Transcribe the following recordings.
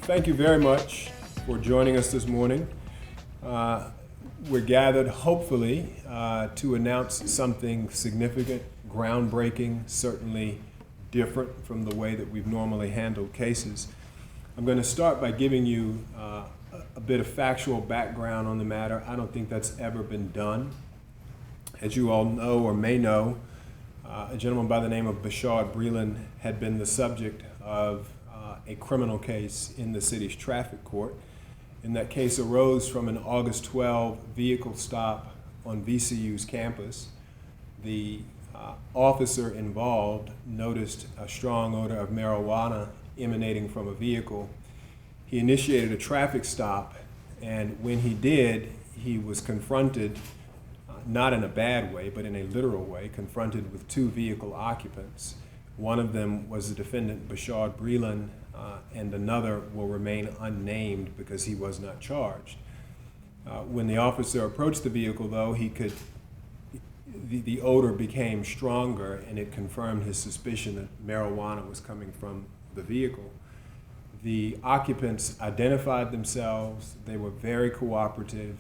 Thank you very much for joining us this morning. We're gathered, hopefully, to announce something significant, groundbreaking, certainly different from the way that we've normally handled cases. I'm going to start by giving you a bit of factual background on the matter. I don't think that's ever been done. As you all know or may know, a gentleman by the name of Bashard Breeland had been the subject of a criminal case in the city's traffic court. And that case arose from an August 12 vehicle stop on VCU's campus. The officer involved noticed a strong odor of marijuana emanating from a vehicle. He initiated a traffic stop, and when he did, he was confronted, not in a bad way, but in a literal way, confronted with two vehicle occupants. One of them was the defendant, Bashard Breeland, and another will remain unnamed because he was not charged. When the officer approached the vehicle, though, the odor became stronger, and it confirmed his suspicion that marijuana was coming from the vehicle. The occupants identified themselves. They were very cooperative,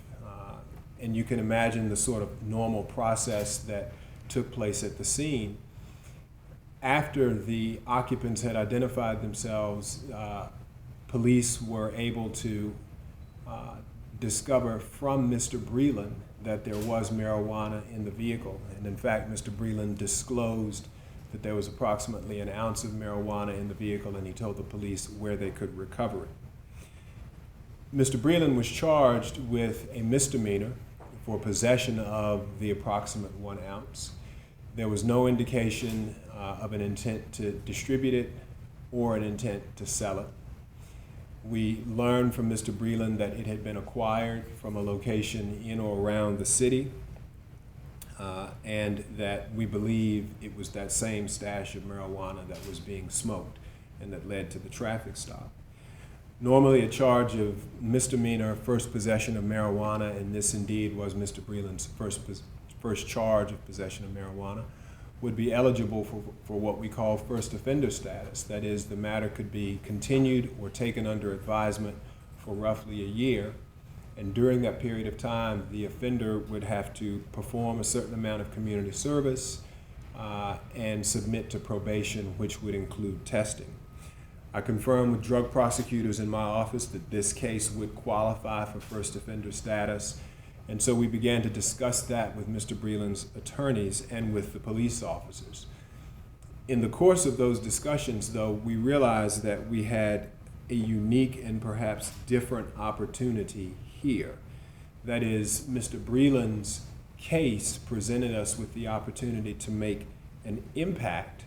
and you can imagine the sort of normal process that took place at the scene. After the occupants had identified themselves, police were able to discover from Mr. Breeland that there was marijuana in the vehicle. And in fact, Mr. Breeland disclosed that there was approximately an ounce of marijuana in the vehicle, and he told the police where they could recover it. Mr. Breeland was charged with a misdemeanor for possession of the approximate 1 ounce. There was no indication of an intent to distribute it or an intent to sell it. We learned from Mr. Breeland that it had been acquired from a location in or around the city, and that we believe it was that same stash of marijuana that was being smoked and that led to the traffic stop. Normally a charge of misdemeanor first possession of marijuana, and this indeed was Mr. Breeland's first charge of possession of marijuana, would be eligible for what we call first offender status. That is, the matter could be continued or taken under advisement for roughly a year, and during that period of time, the offender would have to perform a certain amount of community service and submit to probation, which would include testing. I confirmed with drug prosecutors in my office that this case would qualify for first offender status, and so we began to discuss that with Mr. Breeland's attorneys and with the police officers. In the course of those discussions, though, we realized that we had a unique and perhaps different opportunity here. That is, Mr. Breeland's case presented us with the opportunity to make an impact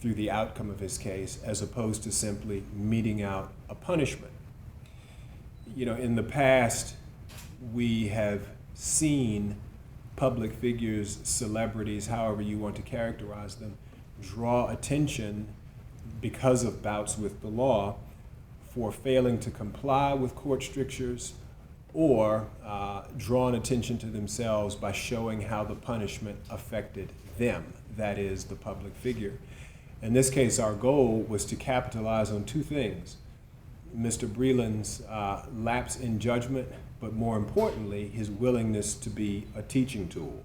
through the outcome of his case, as opposed to simply meting out a punishment. You know, in the past, we have seen public figures, celebrities, however you want to characterize them, draw attention because of bouts with the law for failing to comply with court strictures, or drawing attention to themselves by showing how the punishment affected them, that is, the public figure. In this case, our goal was to capitalize on two things: Mr. Breeland's lapse in judgment, but more importantly, his willingness to be a teaching tool.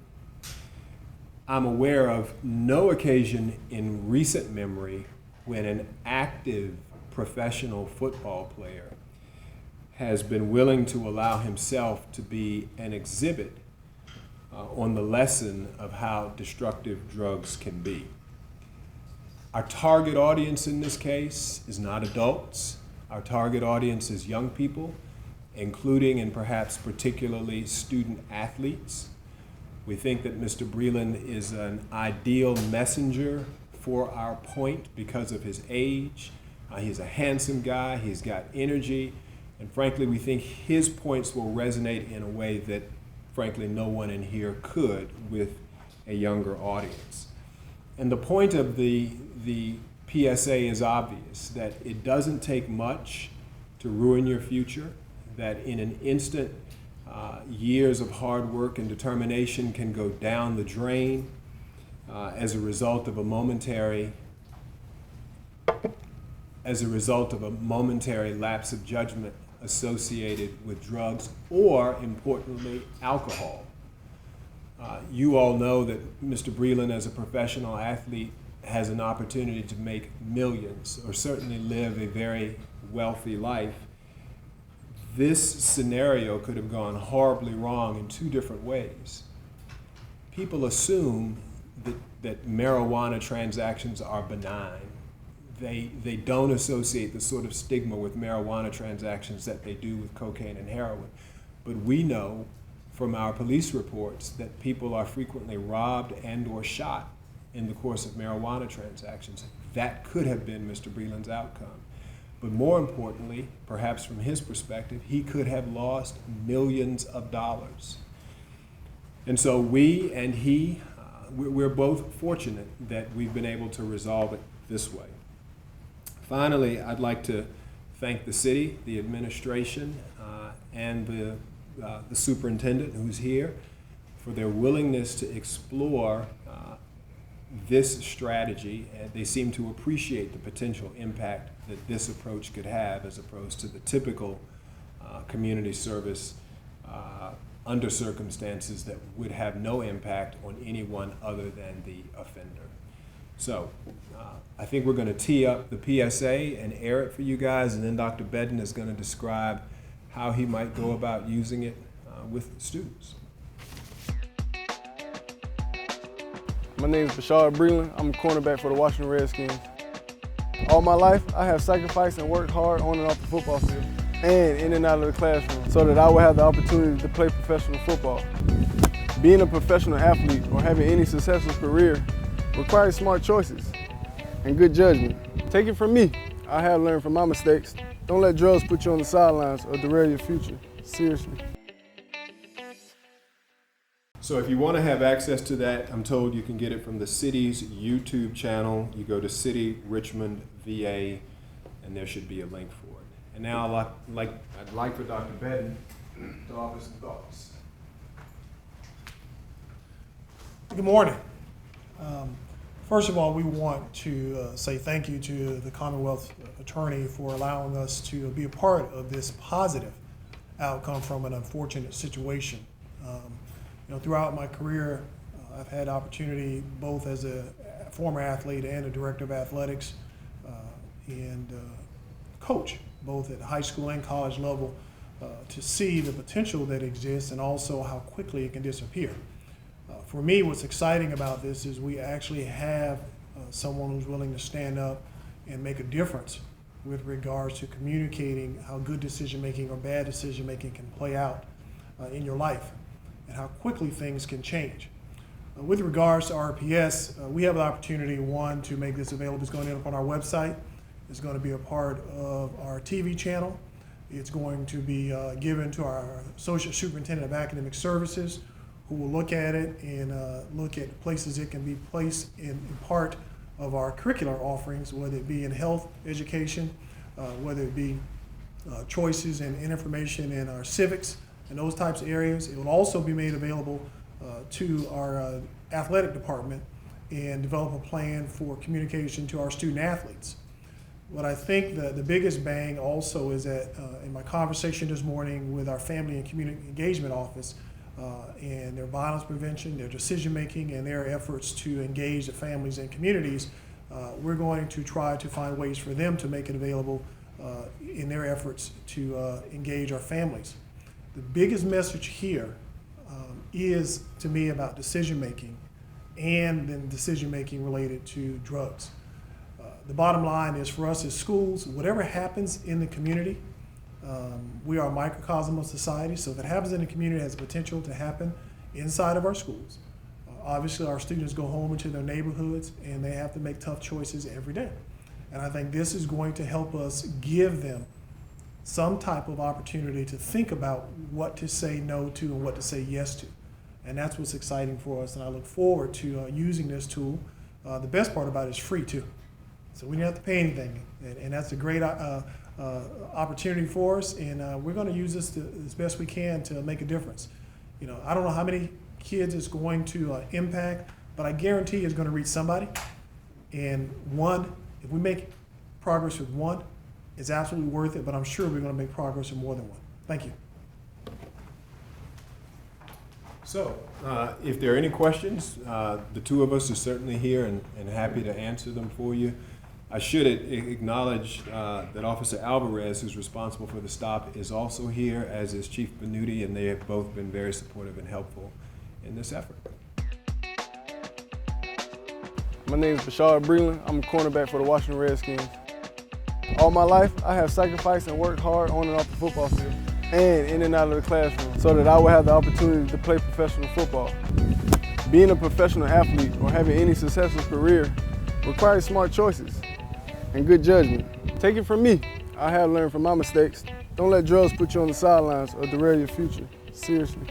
I'm aware of no occasion in recent memory when an active professional football player has been willing to allow himself to be an exhibit on the lesson of how destructive drugs can be. Our target audience in this case is not adults. Our target audience is young people, including and perhaps particularly student athletes. We think that Mr. Breeland is an ideal messenger for our point because of his age. He's a handsome guy, he's got energy, and frankly, we think his points will resonate in a way that, frankly, no one in here could with a younger audience. And the point of the PSA is obvious, that it doesn't take much to ruin your future, that in an instant, years of hard work and determination can go down the drain as a result of a momentary as a result of a momentary lapse of judgment associated with drugs or, importantly, alcohol. You all know that Mr. Breland, as a professional athlete, has an opportunity to make millions, or certainly live a very wealthy life. This scenario could have gone horribly wrong in two different ways. People assume that marijuana transactions are benign. They don't associate the sort of stigma with marijuana transactions that they do with cocaine and heroin. But we know from our police reports that people are frequently robbed and or shot in the course of marijuana transactions. That could have been Mr. Breland's outcome. But more importantly, perhaps from his perspective, he could have lost millions of dollars. And so we and he, we're both fortunate that we've been able to resolve it this way. Finally, I'd like to thank the city, the administration, and the superintendent who's here for their willingness to explore this strategy. And they seem to appreciate the potential impact that this approach could have as opposed to the typical community service under circumstances that would have no impact on anyone other than the offender. So I think we're going to tee up the PSA and air it for you guys, and then Dr. Bedden is going to describe how he might go about using it with students. My name is Bashard Breland. I'm a cornerback for the Washington Redskins. All my life, I have sacrificed and worked hard on and off the football field and in and out of the classroom so that I would have the opportunity to play professional football. Being a professional athlete or having any successful career requires smart choices and good judgment. Take it from me, I have learned from my mistakes. Don't let drugs put you on the sidelines or derail your future. Seriously. So if you want to have access to that, I'm told you can get it from the city's YouTube channel. You go to City Richmond VA, and there should be a link for it. And now I'd like for Dr. Bedden to offer some thoughts. Good morning. First of all, we want to say thank you to the Commonwealth attorney for allowing us to be a part of this positive outcome from an unfortunate situation. Throughout my career, I've had opportunity both as a former athlete and a director of athletics and coach, both at high school and college level, to see the potential that exists and also how quickly it can disappear. For me, what's exciting about this is we actually have someone who's willing to stand up and make a difference with regards to communicating how good decision-making or bad decision-making can play out in your life and how quickly things can change. With regards to RPS, we have the opportunity, one, to make this available. It's going to end up on our website. It's going to be a part of our TV channel. It's going to be given to our Associate Superintendent of Academic Services, who will look at it and look at places it can be placed in part of our curricular offerings, whether it be in health education, whether it be choices and information in our civics and those types of areas. It will also be made available to our athletic department and develop a plan for communication to our student athletes. What I think the biggest bang also is that in my conversation this morning with our Family and Community Engagement Office, and their violence prevention, their decision making, and their efforts to engage the families and communities, we're going to try to find ways for them to make it available in their efforts to engage our families. The biggest message here is, to me, about decision making and then decision making related to drugs. The bottom line is, for us as schools, whatever happens in the community, we are a microcosm of society, so if it happens in the community, it has the potential to happen inside of our schools. Obviously, our students go home into their neighborhoods, and they have to make tough choices every day. And I think this is going to help us give them some type of opportunity to think about what to say no to and what to say yes to. And that's what's exciting for us, and I look forward to using this tool. The best part about it is free, too. So we don't have to pay anything, and that's a great opportunity for us, and we're going to use this as best we can to make a difference. I don't know how many kids it's going to impact, but I guarantee it's going to reach somebody. And one, if we make progress with one is absolutely worth it, but I'm sure we're going to make progress with more than one. Thank you. So, if there are any questions, the two of us are certainly here and happy to answer them for you. I should acknowledge that Officer Alvarez, who's responsible for the stop, is also here, as is Chief Benuti, and they have both been very supportive and helpful in this effort. My name is Bashard Breland. I'm a cornerback for the Washington Redskins. All my life, I have sacrificed and worked hard on and off the football field and in and out of the classroom so that I would have the opportunity to play professional football. Being a professional athlete or having any successful career requires smart choices and good judgment. Take it from me, I have learned from my mistakes. Don't let drugs put you on the sidelines or derail your future. Seriously.